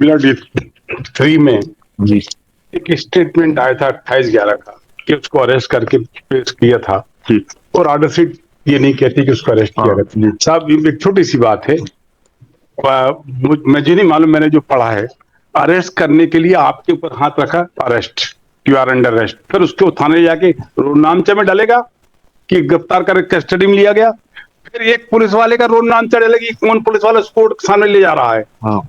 Blood 3 में जी एक statement आया था 28/11 का कि उसको अरेस्ट करके पेश किया था, जी और ऑर्डर शीट ये नहीं कहती कि उसको अरेस्ट किया हाँ, गया। साहब एक छोटी सी बात है, मुझे नहीं मालूम, मैंने जो पढ़ा है, अरेस्ट करने के लिए आपके ऊपर हाथ रखा, arrest, you are under arrest, फिर उसको थाने जाके रोड नामचा में डालेगा कि गिरफ्तार कर कस्टडी में लिया गया, फिर एक पुलिस वाले का रोड नामचा डालेगा कि कौन पुलिस वाला उसको थाने ले जा रहा है, हाँ,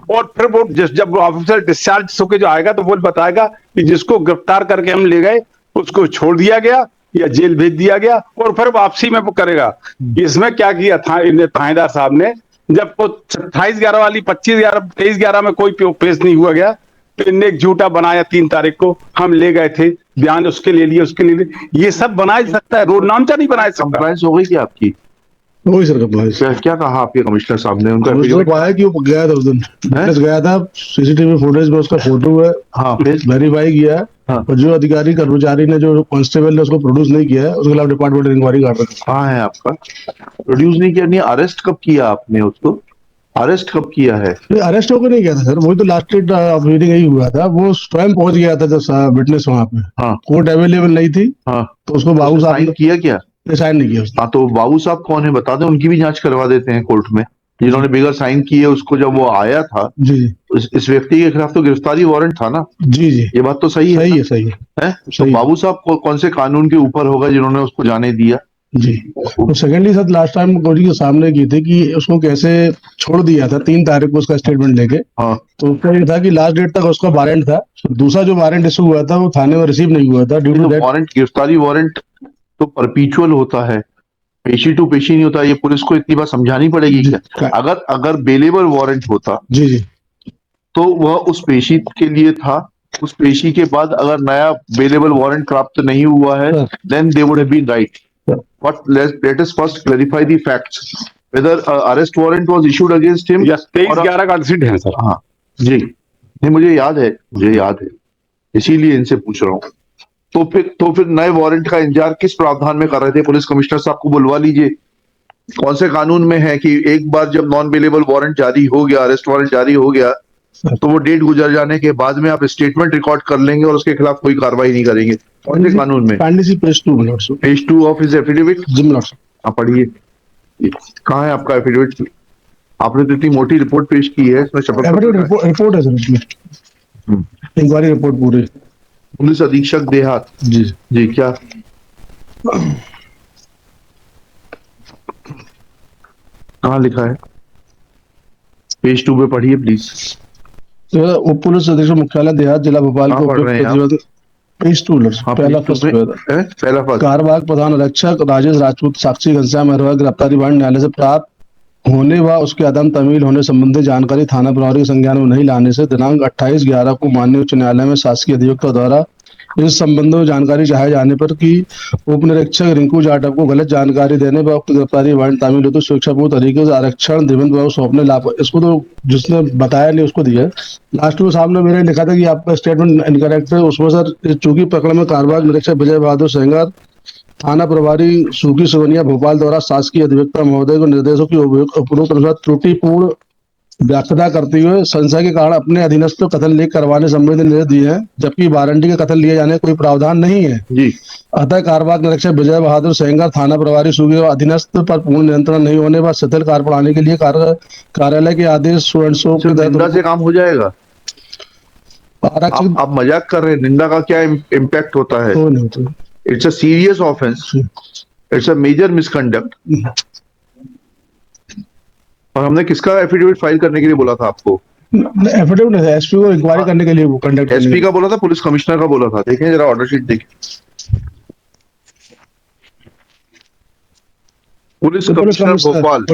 और फिर वो जब ऑफिसर डिस्चार्ज होके जो आएगा तो वो बताएगा कि जिसको गिरफ्तार करके हम ले गए उसको छोड़ दिया गया या जेल भेज दिया गया, और फिर वापसी में वो करेगा। इसमें क्या किया था इन्हें थानेदार साहब ने, जब वो 28/11 वाली 25/11 23/11 में कोई पेश नहीं हुआ गया, तो इनने एक झूठा बनाया 3 तारीख को हम ले गए थे, बयान उसके ले लिए, उसके लिए ये सब बना सकता है, रोड नामचा नहीं बना सकता। कंप्लायंस हो गई क्या आपकी? वही सर कंप्लायंस। क्या कहा आपके कमिश्नर साहब ने? उनका मुझे तो आया कि वो गया था उस दिन, फिटनेस गया था, सीसीटीवी फुटेज में उसका फोटो है, हाँ, फिर वेरीफाई किया है, हाँ। और जो अधिकारी कर्मचारी ने, जो कांस्टेबल ने उसको प्रोड्यूस नहीं किया है, उसके खिलाफ डिपार्टमेंट इंक्वायरी कर रहा है। कहाँ है आपका? प्रोड्यूस नहीं किया? नहीं, अरेस्ट कब किया आपने उसको? अरेस्ट कब किया है? अरेस्ट होकर नहीं गया था सर, वही तो लास्ट डेट ऑफ हीयरिंग यही हुआ था, वो स्वयं पहुंच गया था जब विटनेस वहां पे, हाँ कोर्ट अवेलेबल नहीं थी, हाँ, तो उसको बाबू साहब साइन किया क्या? ने साइन नहीं किया उसने। हाँ, तो बाबू साहब कौन है बता दें, उनकी भी जांच करवा देते हैं कोर्ट में, जिन्होंने बिगर साइन किए उसको जब वो आया था। जी इस व्यक्ति के खिलाफ तो गिरफ्तारी वारंट था ना? जी जी, ये बात तो सही है सही ना? है, सही है, है? तो सही है। बाबू साहब कौन से कानून के ऊपर होगा जिन्होंने उसको जाने दिया? जी, तो secondly sir last time court के सामने की थी कि उसको कैसे छोड़ दिया था 3 तारीख को उसका स्टेटमेंट लेके, हाँ, तो उसका ये था कि लास्ट डेट तक उसका वारंट था, दूसरा जो वारंट इशू हुआ था वो थाने में रिसीव नहीं हुआ था ड्यू टू दैट। वारंट, गिरफ्तारी वारंट तो परपीचुअल होता है, पेशी टू पेशी नहीं होता। ये पुलिस को इतनी बात समझानी पड़ेगी क्या? अगर बेलेबल वारंट होता जी जी, तो वह उस पेशी के लिए था, उस पेशी के बाद अगर नया बेलेबल वारंट प्राप्त नहीं हुआ है, then they would have been right. But let us first clarify the facts, whether arrest warrant was issued against him. 23/11 का सीट है सर। हाँ जी, नहीं मुझे याद है, इसीलिए इनसे पूछ रहा हूँ। तो फिर नए वारंट का इंतजार किस प्रावधान में कर रहे थे? पुलिस कमिश्नर साहब को बुलवा लीजिए। कौन से कानून में है कि एक बार जब नॉन बेलेबल वारंट जारी हो गया, अरेस्ट वारंट जारी हो गया, तो वो डेट गुजर जाने के बाद में आप स्टेटमेंट रिकॉर्ड कर लेंगे और उसके खिलाफ कोई कार्रवाई नहीं करेंगे? कौन से कानून में? Page 2 of his affidavit. आप पढ़िए, कहाँ है आपका एफिडेविट? आपने तो इतनी मोटी रिपोर्ट पेश की है, इसमें शपथ रिपोर्ट है सर, इसमें इंक्वायरी रिपोर्ट पूरी। पुलिस अधीक्षक देहात जी जी, क्या कहाँ लिखा है? पेज 2 पे पढ़िए प्लीज। उप पुलिस अधीक्षक मुख्यालय देहात जिला भोपाल को पेज 2 पहला फर्स्ट कार्यवाहक प्रधान आरक्षक राजेश राजपूत साक्षी घनश्याम अरोड़ा गिरफ्तारी वारंट न्यायालय से प्राप्त होने व उसके अदम तमील होने संबंधी जानकारी थाना प्रभारी के संज्ञान में नहीं लाने से दिनांक 28/11 को माननीय उच्च न्यायालय में शासकीय अधिवक्ता द्वारा इस संबंध में जानकारी चाहे जाने पर कि उप निरीक्षक रिंकू जाटव को गलत जानकारी देने व उक्त गिरफ्तारी वारंट तामील हो तो स्वेच्छापूर्ण तरीके से आरक्षण दिवंत बाबू सौंपने लाभ, इसको तो जिसने बताया नहीं उसको दिया। लास्ट में सामने मेरे लिखा था कि आपका स्टेटमेंट इनकरेक्ट है, उसमें सर चूंकि प्रकरण में कार्यवाहक निरीक्षक विजय बहादुर सेंगर थाना प्रभारी सूखी सोनिया भोपाल द्वारा शासकीय अधिवक्ता महोदय को निर्देशों की उपरोक्त अनुसार त्रुटिपूर्ण व्याख्या करते हुए संशय के कारण अपने अधीनस्थ को कथन लेख करवाने संबंधी निर्देश दिए हैं, जबकि वारंटी के कथन लिए जाने का कोई प्रावधान नहीं है जी। अतः कार्यवाहक निरीक्षक विजय बहादुर सेंगर थाना प्रभारी सूखी अधीनस्थ पर पूर्ण नियंत्रण नहीं होने पर शिथिल कार्य बढ़ाने के लिए कार्यालय के आदेश निंदा से काम हो जाएगा? आप मजाक कर रहे हैं? निंदा का क्या इम्पैक्ट होता है? It's a serious offence, it's a major misconduct. और हमने किसका एफिडेविट फाइल करने के लिए बोला था आपको? एफिडेविट नहीं, एसपी को इंक्वायरी करने के लिए वो कंडक्ट। एसपी का बोला था, पुलिस कमिश्नर का बोला था? देखें जरा ऑर्डर शीट देखें। Police commissioner Bhopal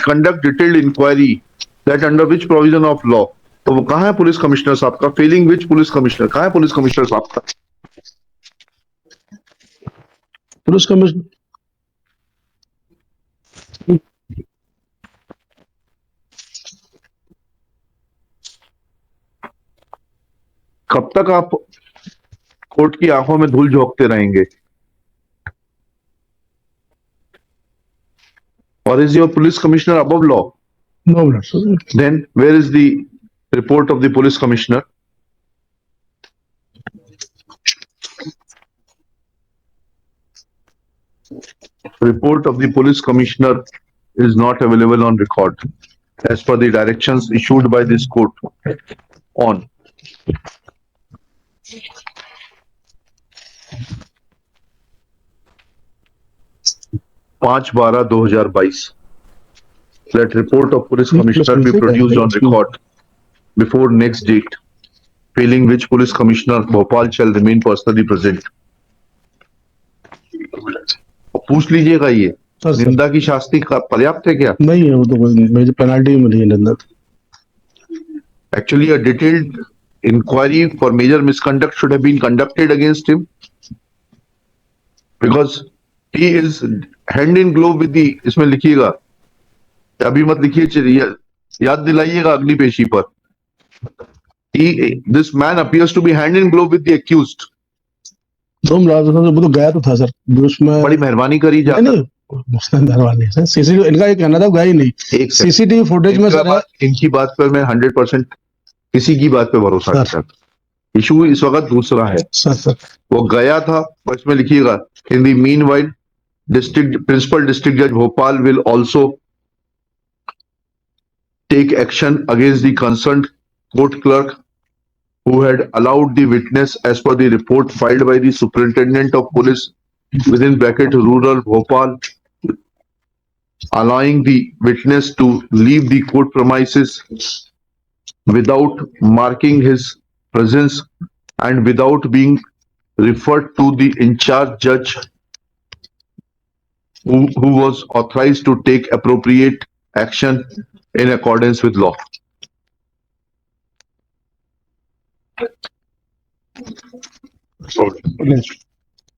conduct detailed inquiry that under which provision of law. तो वो कहाँ है पुलिस कमिश्नर साहब का? Failing which police commissioner? कहाँ है पुलिस कमिश्नर साहब का? पुलिस कमिश्नर कब तक आप कोर्ट की आंखों में धूल झोंकते रहेंगे? और is your police commissioner above law? No, sir. Then where is the report of the police commissioner. Report of the police commissioner is not available on record as per the directions issued by this court on 5/12/2022. Let report of police commissioner be produced on record before next date, failing which police commissioner Bhopal shall remain personally present. पूछ लीजिएगा ये sir, sir. निंदा की शास्ति का पर्याप्त है क्या? नहीं है, वो तो मुझे पेनल्टी मिली है निंदा। Actually, a detailed inquiry for major misconduct should have been conducted against him because he is hand in glove with the, इसमें लिखिएगा, अभी मत लिखिए, चलिए याद दिलाइएगा अगली पेशी पर. This man appears to be hand in glove with the accused. वो तो गया तो था सर, उसमें बड़ी मेहरबानी करी जाकर. नहीं, उसने मेहरबानी सर, सीसीटीवी इनका ये कहना था गया ही नहीं. सीसीटीवी फुटेज में सर इनकी बात पर मैं 100% किसी की बात पे भरोसा नहीं करता. इशू इस वक्त दूसरा है. सर वो गया था, और इसमें लिखिएगा, in the meanwhile principal district जज Bhopal will also take action against the concerned court clerk who had allowed the witness as per the report filed by the superintendent of police within bracket rural Bhopal, allowing the witness to leave the court premises without marking his presence and without being referred to the in charge judge who was authorized to take appropriate action in accordance with law. Sir